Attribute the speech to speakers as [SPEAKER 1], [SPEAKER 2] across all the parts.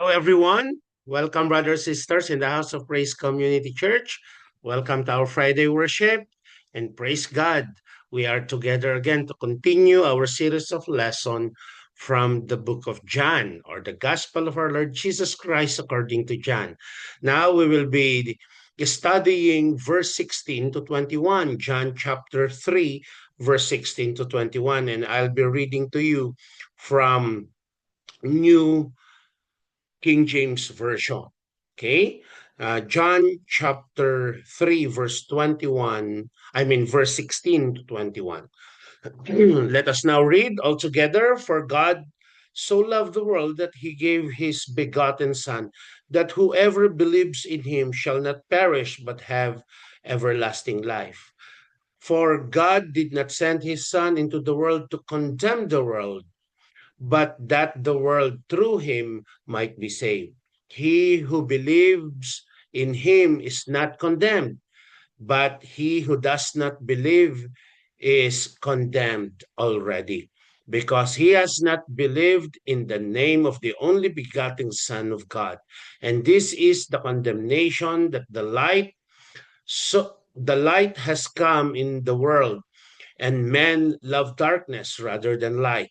[SPEAKER 1] Hello, everyone. Welcome, brothers and sisters in the House of Praise Community Church. Welcome to our Friday worship and praise God. We are together again to continue our series of lessons from the book of John, or the Gospel of our Lord Jesus Christ according to John. Now we will be studying verse 16 to 21, John chapter 3, verse 16 to 21, and I'll be reading to you from New King James Version. Okay? John chapter 3, verse 21, verse 16 to 21. Let us now read all together. For God so loved the world that he gave his begotten Son, that whoever believes in him shall not perish but have everlasting life. For God did not send his Son into the world to condemn the world, but that the world through him might be saved. He who believes in him is not condemned, but he who does not believe is condemned already, because he has not believed in the name of the only begotten Son of God. And this is the condemnation, that the light has come in the world, and men love darkness rather than light,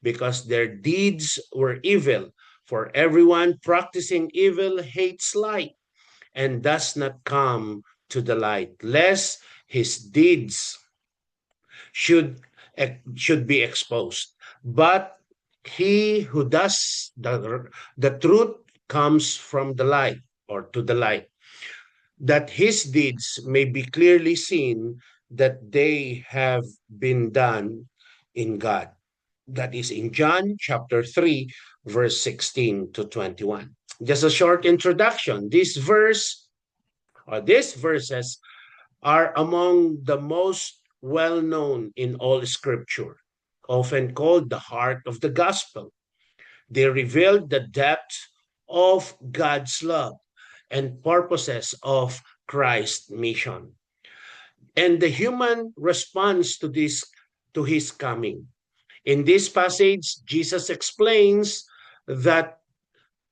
[SPEAKER 1] because their deeds were evil. For everyone practicing evil hates light and does not come to the light, lest his deeds should, should be exposed. But he who does the truth comes from the light, or to the light, that his deeds may be clearly seen that they have been done in God. That is in John chapter 3, verse 16 to 21. Just a short introduction. These verses are among the most well known in all scripture, often called the heart of the gospel. They reveal the depth of God's love and purposes of Christ's mission, and the human response to his coming. In this passage, Jesus explains that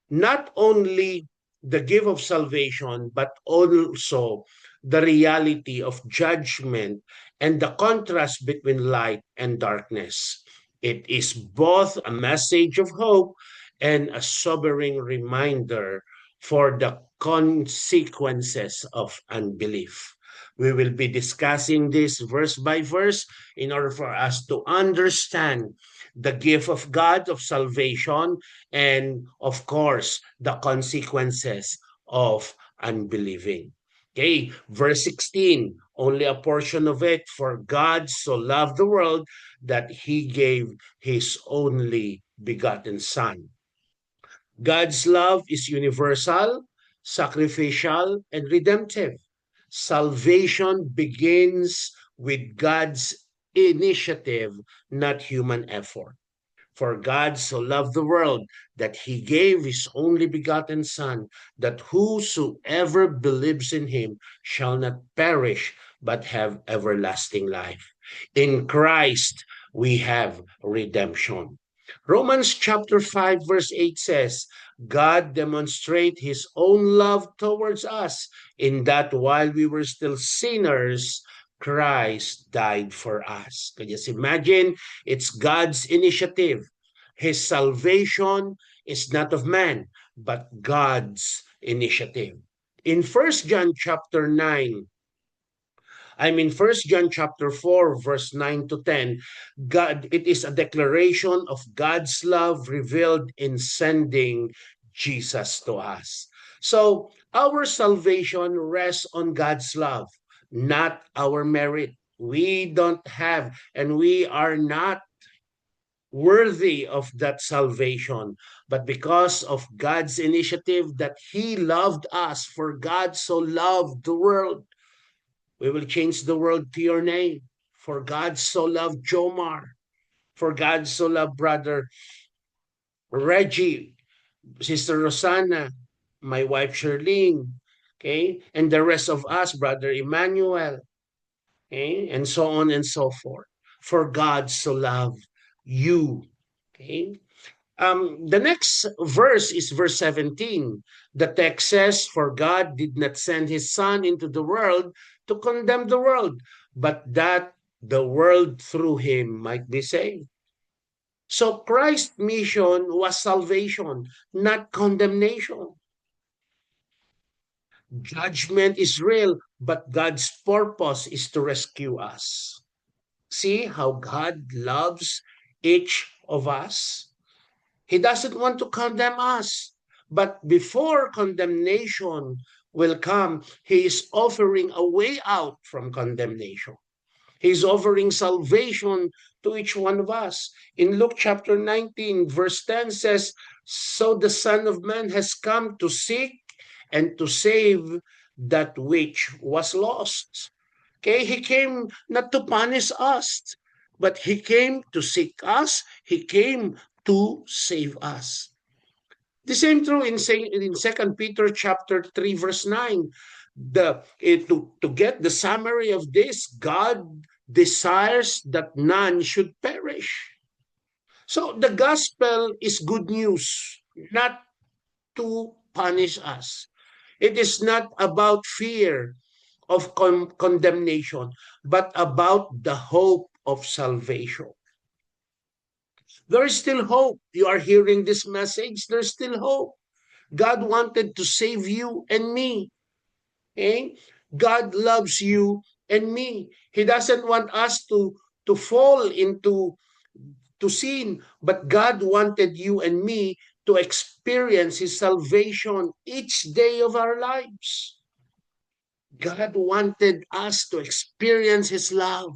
[SPEAKER 1] not only the gift of salvation, but also the reality of judgment and the contrast between light and darkness. It is both a message of hope and a sobering reminder for the consequences of unbelief. We will be discussing this verse by verse in order for us to understand the gift of God of salvation, and of course the consequences of unbelieving. Okay, verse 16, only a portion of it. For God so loved the world that he gave his only begotten Son. God's love is universal, sacrificial, and redemptive. Salvation begins with God's initiative, not human effort. For God so loved the world that he gave his only begotten Son, that whosoever believes in him shall not perish, but have everlasting life. In Christ, we have redemption. Romans chapter 5, verse 8 says, God demonstrate his own love towards us in that while we were still sinners, Christ died for us. Can you just imagine? It's God's initiative. His salvation is not of man, but God's initiative. In First John chapter 4, verse 9 to 10, it is a declaration of God's love revealed in sending Jesus to us. So our salvation rests on God's love, not our merit. We don't have, and we are not worthy of that salvation, but because of God's initiative that he loved us, for God so loved the world. We will change the world to your name. For God so loved Jomar. For God so loved Brother Reggie, Sister Rosanna, my wife Sherlene, okay, and the rest of us, Brother Emmanuel, okay, and so on and so forth. For God so loved you, okay. The next verse is verse 17. The text says, "For God did not send his Son into the world to condemn the world, but that the world through him might be saved." So Christ's mission was salvation, not condemnation. Judgment is real, but God's purpose is to rescue us. See how God loves each of us? He doesn't want to condemn us. But before condemnation will come, he is offering a way out from condemnation. He's offering salvation to each one of us. In Luke chapter 19, verse 10 says, "So the Son of Man has come to seek and to save that which was lost." Okay, he came not to punish us, but he came to seek us. He came to save us. The same true in Second Peter chapter 3, verse 9. To get the summary of this, God desires that none should perish. So the gospel is good news, not to punish us. It is not about fear of condemnation, but about the hope of salvation. There is still hope. You are hearing this message, there's still hope. God wanted to save you and me. Okay? God loves you and me. He doesn't want us to fall into to sin, but God wanted you and me to experience his salvation each day of our lives. God wanted us to experience his love,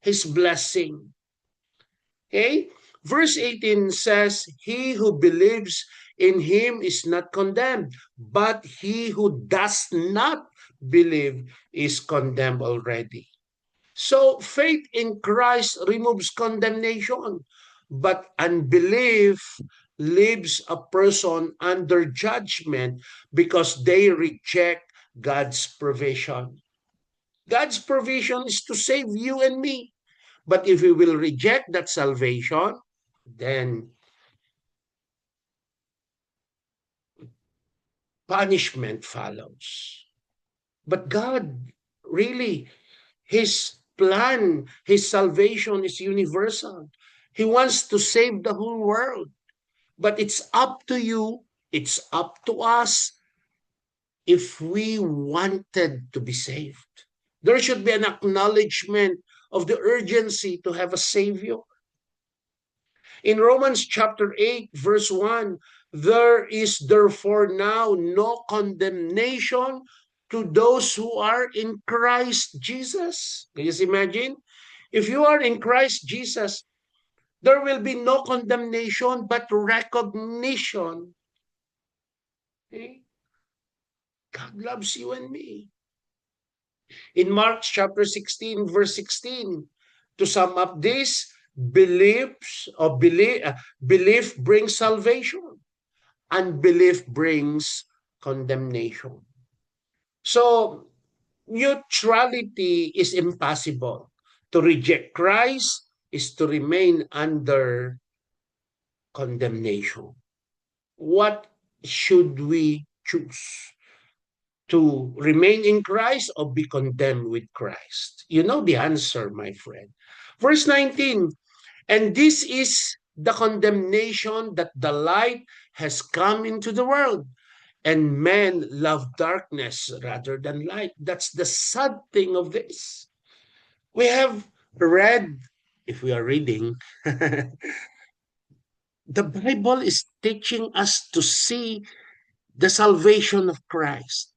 [SPEAKER 1] his blessing. Okay? Verse 18 says, "He who believes in him is not condemned, but he who does not believe is condemned already." So faith in Christ removes condemnation, but unbelief leaves a person under judgment because they reject God's provision. God's provision is to save you and me. But if we will reject that salvation, then punishment follows. But God, really, his plan, his salvation is universal. He wants to save the whole world. But it's up to you, it's up to us if we wanted to be saved. There should be an acknowledgement of the urgency to have a Savior. In Romans chapter 8, verse 1, "There is therefore now no condemnation to those who are in Christ Jesus." Can you just imagine? If you are in Christ Jesus, there will be no condemnation but recognition. Okay? God loves you and me. In Mark chapter 16, verse 16, to sum up this, belief brings salvation. Unbelief brings condemnation. So neutrality is impossible. To reject Christ is to remain under condemnation. What should we choose? To remain in Christ or be condemned with Christ? You know the answer, my friend. Verse 19, "And this is the condemnation that the light has come into the world, and men love darkness rather than light." That's the sad thing of this. We have read, if we are reading, the Bible is teaching us to see the salvation of Christ.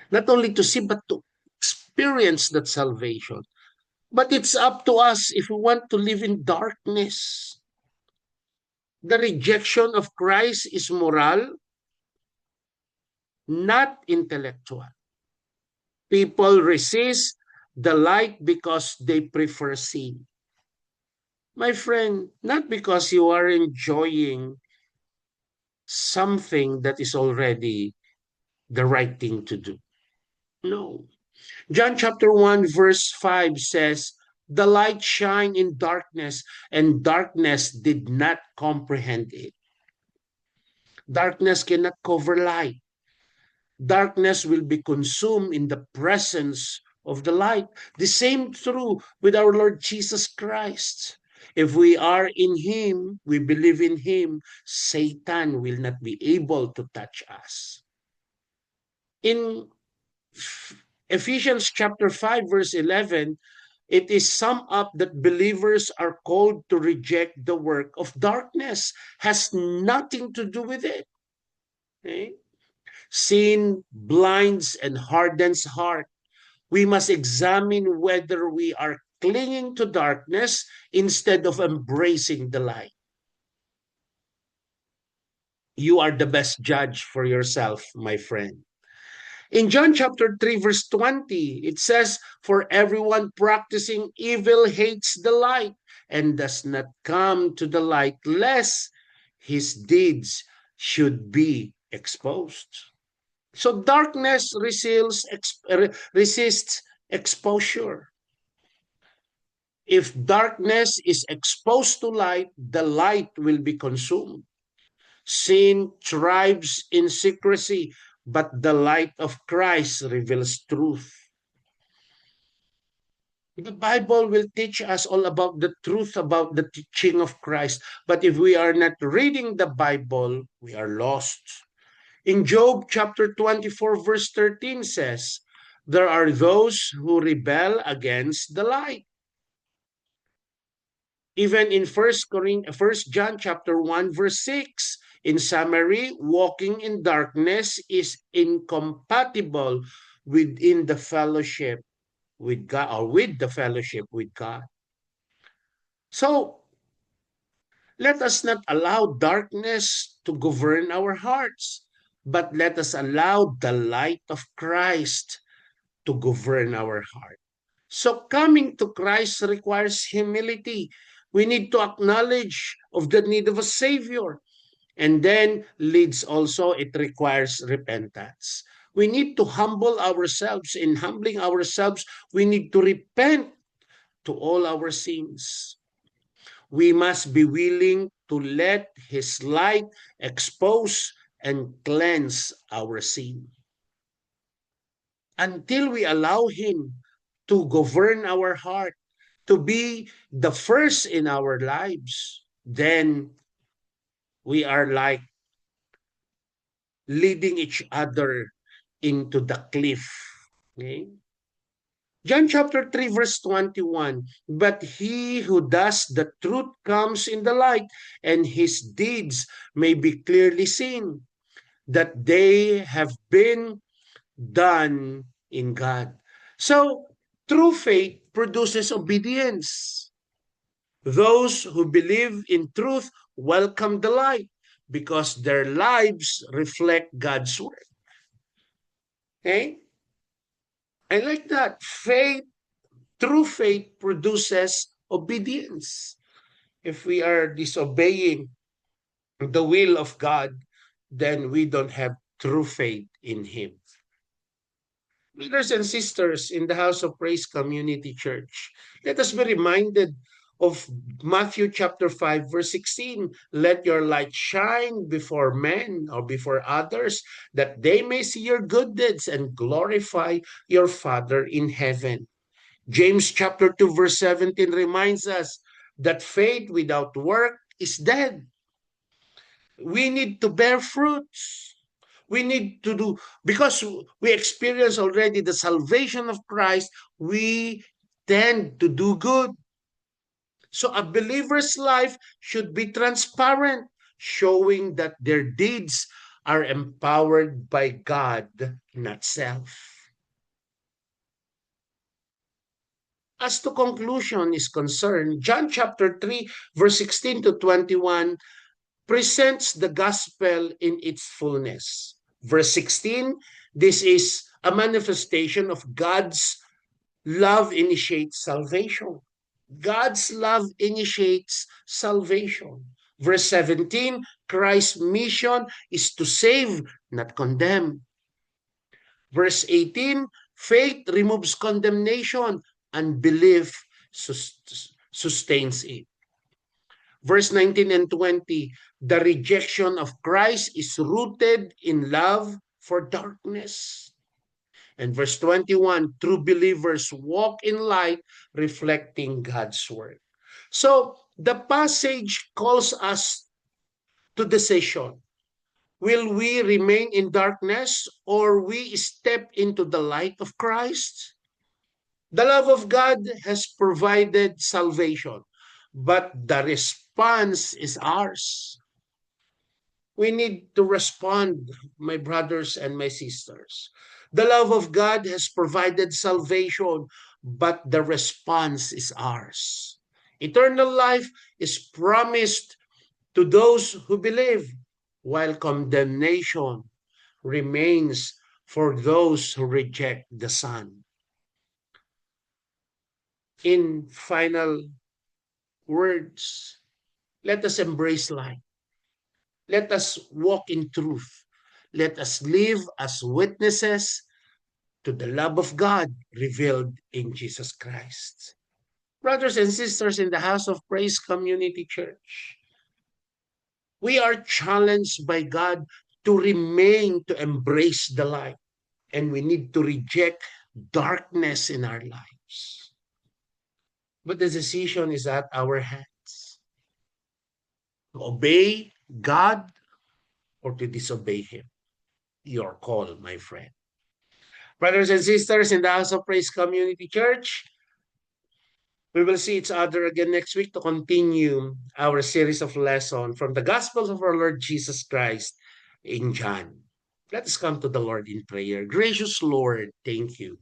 [SPEAKER 1] Not only to see, but to experience that salvation. But it's up to us if we want to live in darkness. The rejection of Christ is moral, not intellectual. People resist the light because they prefer sin. My friend, not because you are enjoying something that is already the right thing to do. No. John chapter 1 verse 5 says, The light shined in darkness, and darkness did not comprehend it. Darkness cannot cover light. Darkness will be consumed in the presence of the light. The same true with our Lord Jesus Christ. If we are in Him, we believe in Him, Satan will not be able to touch us. In Ephesians chapter 5, verse 11, it is summed up that believers are called to reject the work of darkness. Has nothing to do with it. Okay? Sin blinds and hardens heart. We must examine whether we are clinging to darkness instead of embracing the light. You are the best judge for yourself, my friend. In John chapter 3, verse 20, it says, "For everyone practicing evil hates the light and does not come to the light, lest his deeds should be exposed." So darkness resists exposure. If darkness is exposed to light, the light will be consumed. Sin thrives in secrecy, but the light of Christ reveals truth. The Bible will teach us all about the truth about the teaching of Christ. But if we are not reading the Bible, we are lost. In Job chapter 24, verse 13 says, "There are those who rebel against the light." Even in First John chapter 1, verse 6, in summary, walking in darkness is incompatible within the fellowship with God, or with the fellowship with God. So let us not allow darkness to govern our hearts, but let us allow the light of Christ to govern our heart. So coming to Christ requires humility. We need to acknowledge of the need of a Savior. And then leads also, it requires repentance. We need to humble ourselves. In humbling ourselves, we need to repent to all our sins. We must be willing to let His light expose and cleanse our sin. Until we allow Him to govern our heart, to be the first in our lives, then we are like leading each other into the cliff. Okay? John chapter 3, verse 21, "But he who does the truth comes in the light, and his deeds may be clearly seen, that they have been done in God." So, true faith produces obedience. Those who believe in truth welcome the light because their lives reflect God's word. Okay? I like that. True faith produces obedience. If we are disobeying the will of God, then we don't have true faith in Him. Brothers and sisters in the House of Praise Community Church, let us be reminded of Matthew chapter 5, verse 16. "Let your light shine before men," or before others, "that they may see your good deeds and glorify your Father in heaven." James chapter 2, verse 17 reminds us that faith without work is dead. We need to bear fruits. We need to do, because we experience already the salvation of Christ, we tend to do good. So a believer's life should be transparent, showing that their deeds are empowered by God, not self. As to conclusion is concerned, John chapter 3, verse 16 to 21 presents the gospel in its fullness. Verse 16, this is a manifestation of God's love initiates salvation. God's love initiates salvation. Verse 17, Christ's mission is to save, not condemn. Verse 18, faith removes condemnation, unbelief sustains it. Verse 19 and 20, the rejection of Christ is rooted in love for darkness. And verse 21, true believers walk in light, reflecting God's word. So the passage calls us to decision. Will we remain in darkness or we step into the light of Christ? The love of God has provided salvation, but the response is ours. We need to respond, my brothers and my sisters. The love of God has provided salvation, but the response is ours. Eternal life is promised to those who believe, while condemnation remains for those who reject the Son. In final words, let us embrace life. Let us walk in truth. Let us live as witnesses to the love of God revealed in Jesus Christ. Brothers and sisters in the House of Praise Community Church, we are challenged by God to remain, to embrace the light, and we need to reject darkness in our lives. But the decision is at our hands, to obey God or to disobey Him. Your call, my friend. Brothers and sisters in the House of Praise Community Church, we will see each other again next week to continue our series of lessons from the Gospels of our Lord Jesus Christ in John. Let us come to the Lord in prayer. Gracious Lord, thank you.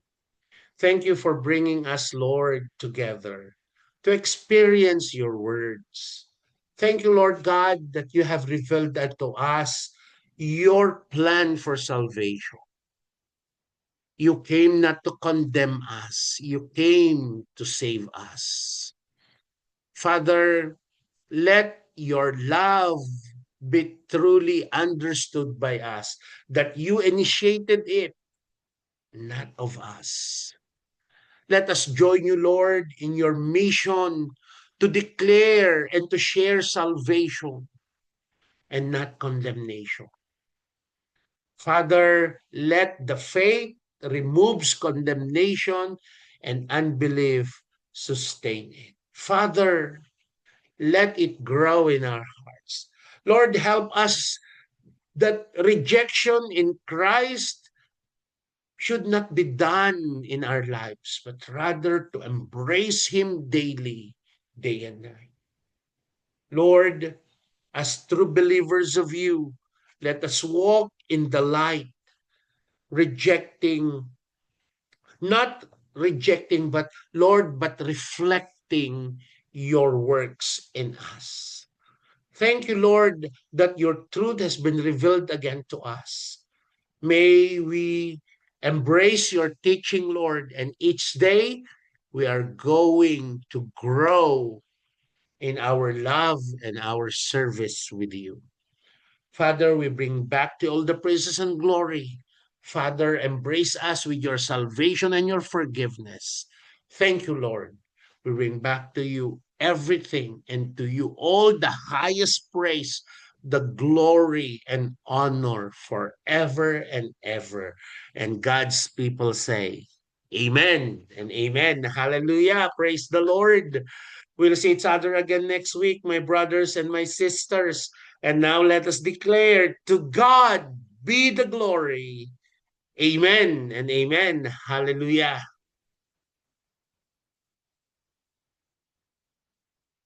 [SPEAKER 1] Thank you for bringing us, Lord, together to experience your words. Thank you, Lord God, that you have revealed unto us your plan for salvation. You came not to condemn us. You came to save us. Father, let your love be truly understood by us, that you initiated it, not of us. Let us join you, Lord, in your mission to declare and to share salvation and not condemnation. Father, let the faith removes condemnation and unbelief sustain it. Father, let it grow in our hearts. Lord, help us that rejection in Christ should not be done in our lives, but rather to embrace Him daily, day and night. Lord, as true believers of you, let us walk in the light, rejecting, not rejecting, but Lord, but reflecting your works in us. Thank you, Lord, that your truth has been revealed again to us. May we embrace your teaching, Lord, and each day we are going to grow in our love and our service with you. Father, we bring back to all the praises and glory. Father, embrace us with your salvation and your forgiveness. Thank you, Lord. We bring back to you everything and to you all the highest praise, the glory and honor forever and ever. And God's people say, Amen and amen. Hallelujah. Praise the Lord. We'll see each other again next week, my brothers and my sisters. And now let us declare, to God be the glory. Amen and amen. Hallelujah.